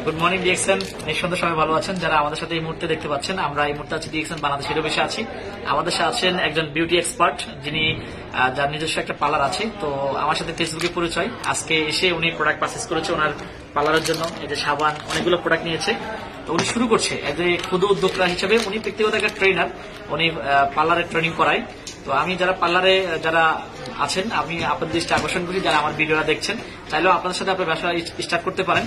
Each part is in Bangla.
গুড মর্নিং ডিএক্সএন, নিঃসন্দেহে সবাই ভালো আছেন। যারা আমাদের সাথে এই মুহূর্তে দেখতে পাচ্ছেন, আমরা এই মুহূর্তে আছি ডিএক্সএন বাংলাদেশ হেড অফিসে আছি। আমাদের সাথে আছেন একজন বিউটি এক্সপার্ট, যিনি যার নিজস্ব একটা পার্লার আছে। তো আমার সাথে ফেসবুকে পরিচয়, আজকে এসে উনি প্রোডাক্ট পারচেস করেছে ওনার পার্লারের জন্য। এই যে সাবান, অনেকগুলো প্রোডাক্ট নিয়েছে। তো উনি শুরু করছে এজ এ ক্ষুদ্র উদ্যোক্তা হিসেবে। উনি ব্যক্তিগত একটা ট্রেনার, উনি পার্লারে ট্রেনিং করায়। তো আমি যারা পার্লারে যারা আছেন, আমি আপনাদের দৃষ্টি আকর্ষণ করি, যারা আমার ভিডিওটা দেখছেন, চাইলেও আপনাদের সাথে আপনার ব্যবসা স্টার্ট করতে পারেন।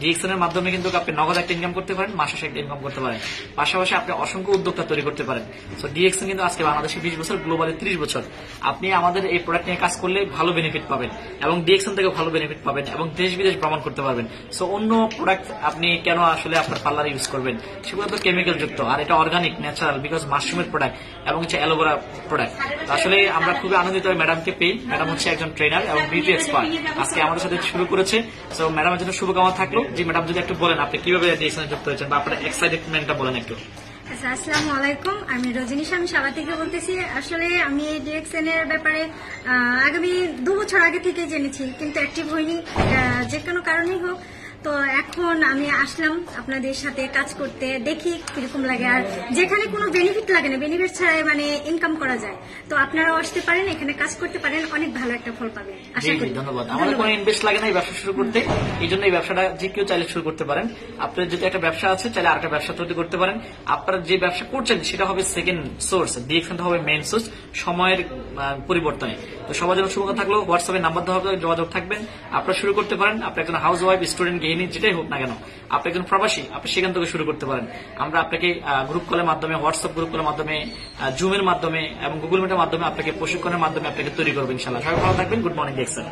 ডিএক্সএন এর মাধ্যমে কিন্তু আপনি নগদ একটা ইনকাম করতে পারেন, মাসে একটা ইনকাম করতে পারেন, পাশাপাশি আপনি অসংখ্য উদ্যোক্তা তৈরি করতে পারেন। তো ডিএক্সএন কিন্তু আজকে বাংলাদেশে 20 বছর, গ্লোবালে 30 বছর। আপনি আমাদের এই প্রোডাক্ট নিয়ে কাজ করলে ভালো বেনিফিট পাবেন, এবং ডিএক্সএন থেকে ভালো বেনিফিট পাবেন, এবং দেশ বিদেশ ভ্রমণ করতে পারবেন। সো অন্য প্রোডাক্ট আপনি কেন আসলে আপনার পার্লারে ইউজ করবেন? সেগুলো তো কেমিক্যাল যুক্ত, আর এটা অর্গানিক, ন্যাচারাল, বিকজ মাশরুমের প্রোডাক্ট এবং হচ্ছে অ্যালোভেরা প্রোডাক্ট। আসলে আমরা খুবই আনন্দিত ম্যাডামকে পেয়ে। ম্যাডাম হচ্ছে একজন ট্রেনার এবং বিউটি এক্সপার্ট, আজকে আমাদের সাথে শুরু করেছে। সো ম্যাডামের জন্য শুভকামনা থাকলো। যে ম্যাডাম যদি একটু বলেন আপনি কিভাবে ডিএক্সএন যুক্ত হয়েছেন, বা আপনার এক্সাইটেডমেন্টটা বলেন একটু। আচ্ছা, আসসালামু আলাইকুম। আমি রজনী, আমি সাবা থেকে বলতেছি। আসলে আমি এই ডিএক্সএন এর ব্যাপারে আগামী 2 বছর আগে থেকে জেনেছি, কিন্তু অ্যাক্টিভ হইনি যে কোনো কারণেই হোক। তো এখন আমি আসলাম আপনাদের সাথে কাজ করতে, দেখি কিরকম লাগে। আর যেখানে কোনো বেনিফিট লাগে না, বেনিফিট ছাড়াই মানে ইনকাম করা যায়, তো আপনারাও আসতে পারেন, এখানে কাজ করতে পারেন, অনেক ভালো একটা ফল পাবেন আশা করি। ধন্যবাদ। আমাদের কোনো ইনভেস্ট লাগে না এই ব্যবসা শুরু করতে, এই জন্য এই ব্যবসাটা যে কেউ চাইলে শুরু করতে পারেন। আপনার যদি একটা ব্যবসা আছে, চাইলে আরেকটা ব্যবসা তৈরি করতে পারেন। আপনারা যে ব্যবসা করছেন সেটা হবে সেকেন্ড সোর্স, ডিএক্সএনটা হবে মেইন সোর্স সময়ের পরিবর্তনে। তো সবার জন্য শুভকামনা থাকলো। হোয়াটসঅ্যাপে নাম্বার দেওয়া হবে, যোগাযোগ থাকবেন, আপনারা শুরু করতে পারেন। আপনি একজন হাউস ওয়াইফ, স্টুডেন্ট, গৃহিণী, যেটাই হোক না কেন, আপনি একজন প্রবাসী, আপনি সেখান থেকে শুরু করতে পারেন। আমরা আপনাকে গ্রুপ কলের মাধ্যমে, হোয়াটসঅ্যাপ গ্রুপ কলের মাধ্যমে, জুমের মাধ্যমে এবং গুগল মিটের মাধ্যমে আপনাকে প্রশিক্ষণের মাধ্যমে আপনাকে তৈরি করবেন ইনশাআল্লাহ। সবাই ভালো থাকবেন। Good morning DXN.